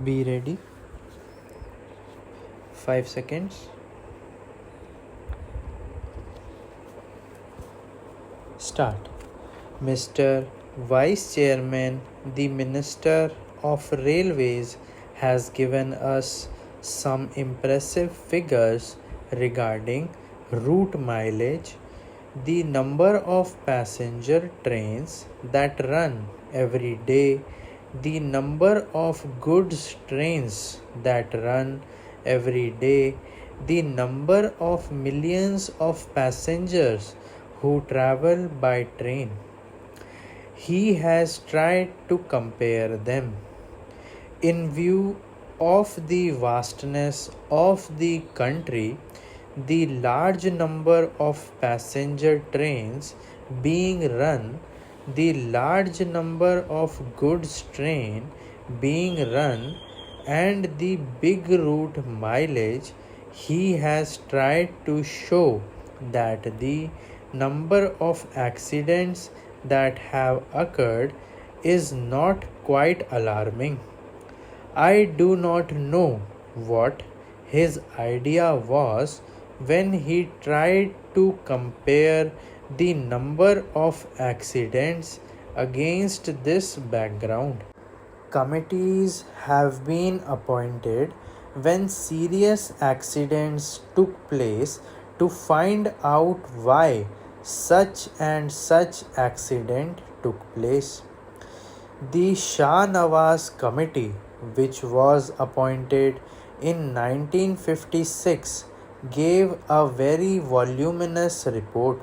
Be ready. 5 seconds. Start. Mr. Vice Chairman, the Minister of Railways has given us some impressive figures regarding route mileage, the number of passenger trains that run every day, the number of goods trains that run every day, the number of millions of passengers who travel by train. He has tried to compare them. In view of the vastness of the country, the large number of passenger trains being run, the large number of goods train being run, and the big route mileage, he has tried to show that the number of accidents that have occurred is not quite alarming. I do not know what his idea was when he tried to compare the number of accidents against this background. Committees have been appointed when serious accidents took place to find out why such and such accident took place. The Shah Nawaz Committee, which was appointed in 1956, gave a very voluminous report.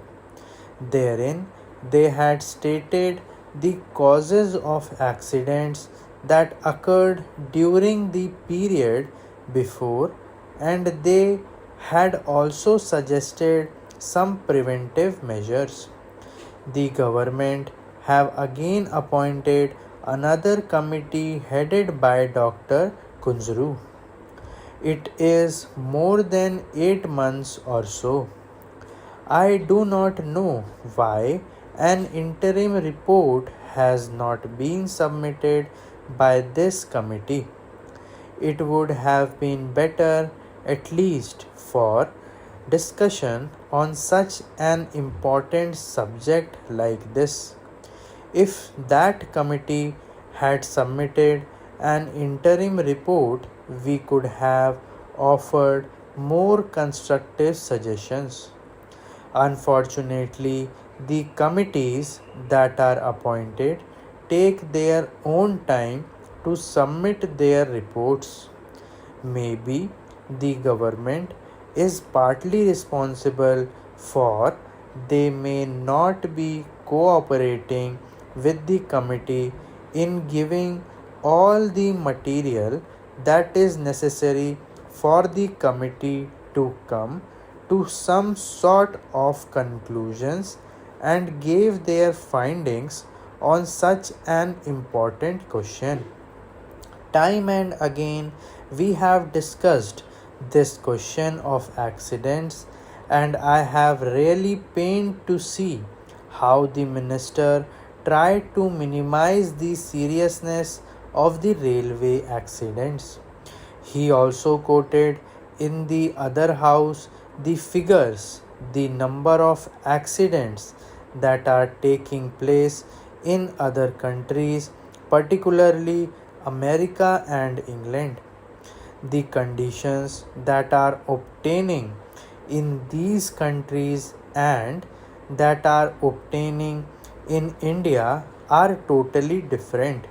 Therein, they had stated the causes of accidents that occurred during the period before, and they had also suggested some preventive measures. The government have again appointed another committee headed by Dr. Kunzru. It is more than 8 months or so. I do not know why an interim report has not been submitted by this committee. It would have been better, at least for discussion on such an important subject like this, if that committee had submitted an interim report, we could have offered more constructive suggestions. Unfortunately, the committees that are appointed take their own time to submit their reports. Maybe the government is partly responsible for they may not be cooperating with the committee in giving all the material that is necessary for the committee to come to some sort of conclusions and gave their findings on such an important question. Time and again, we have discussed this question of accidents, and I have really pained to see how the minister tried to minimize the seriousness of the railway accidents. He also quoted in the other house the figures, the number of accidents that are taking place in other countries, particularly America and England. The conditions that are obtaining in these countries and that are obtaining in India are totally different.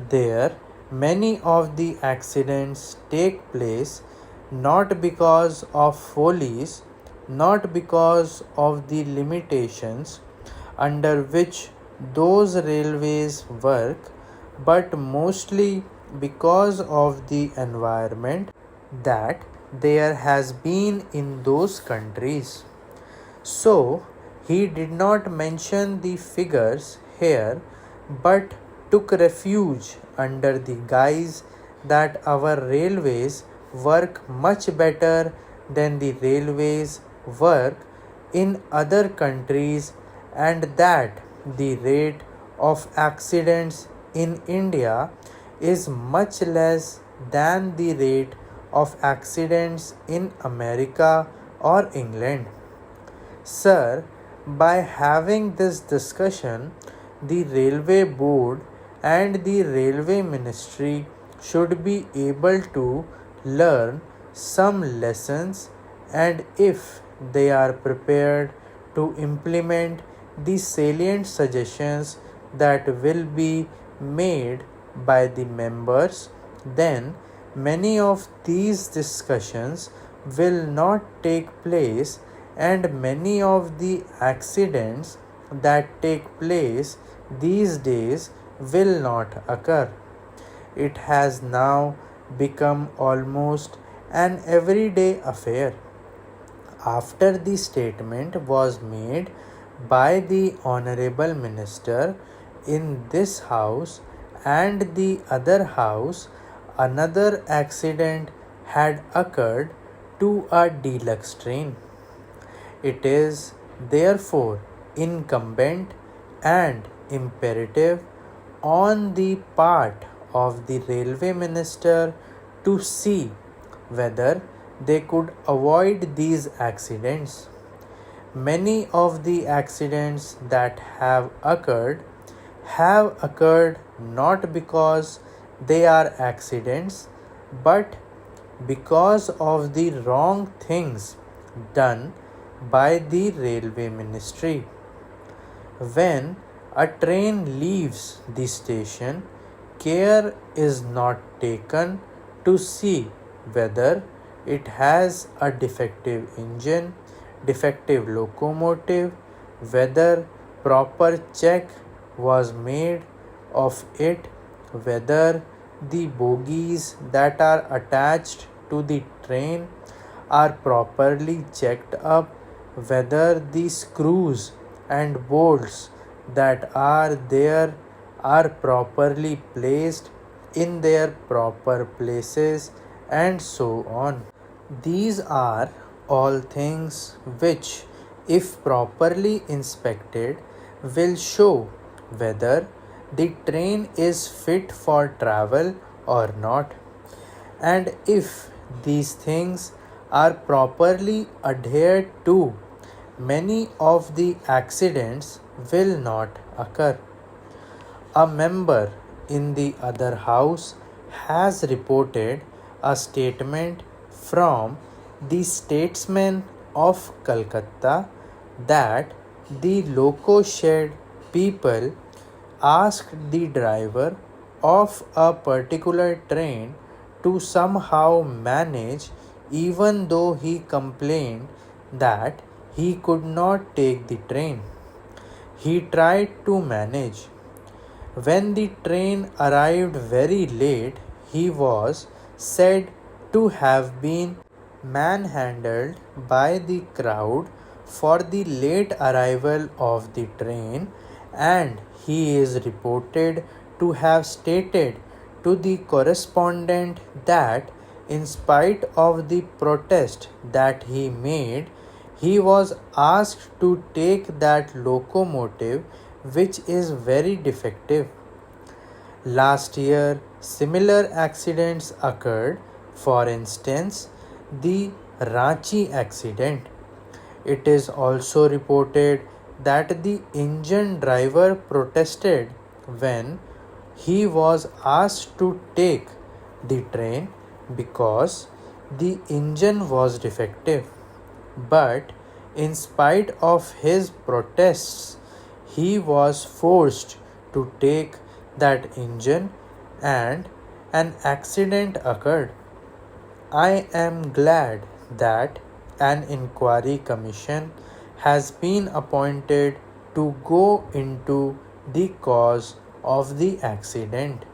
There, many of the accidents take place not because of follies, not because of the limitations under which those railways work, but mostly because of the environment that there has been in those countries. So, he did not mention the figures here but took refuge under the guise that our railways work much better than the railways work in other countries, and that the rate of accidents in India is much less than the rate of accidents in America or England. Sir, by having this discussion, the Railway Board and the Railway Ministry should be able to learn some lessons, and if they are prepared to implement the salient suggestions that will be made by the members, then many of these discussions will not take place, and many of the accidents that take place these days will not occur. It has now become almost an everyday affair. After the statement was made by the Honorable Minister in this House and the other House, another accident had occurred to a deluxe train. It is therefore incumbent and imperative on the part of the Railway Minister to see whether they could avoid these accidents. Many of the accidents that have occurred not because they are accidents, but because of the wrong things done by the Railway Ministry. When a train leaves the station, care is not taken to see whether it has a defective engine, defective locomotive, whether proper check was made of it, whether the bogies that are attached to the train are properly checked up, whether the screws and bolts that are there are properly placed in their proper places, and so on. These are all things which, if properly inspected, will show whether the train is fit for travel or not. And if these things are properly adhered to, many of the accidents will not occur. A member in the other house has reported a statement from the statesman of Calcutta that the loco shed people asked the driver of a particular train to somehow manage, even though he complained that he could not take the train. He tried to manage. When the train arrived very late, he was said to have been manhandled by the crowd for the late arrival of the train, and he is reported to have stated to the correspondent that, in spite of the protest that he made, he was asked to take that locomotive, which is very defective. Last year, similar accidents occurred. For instance, the Ranchi accident. It is also reported that the engine driver protested when he was asked to take the train because the engine was defective. But in spite of his protests, he was forced to take that engine and an accident occurred. I am glad that an inquiry commission has been appointed to go into the cause of the accident.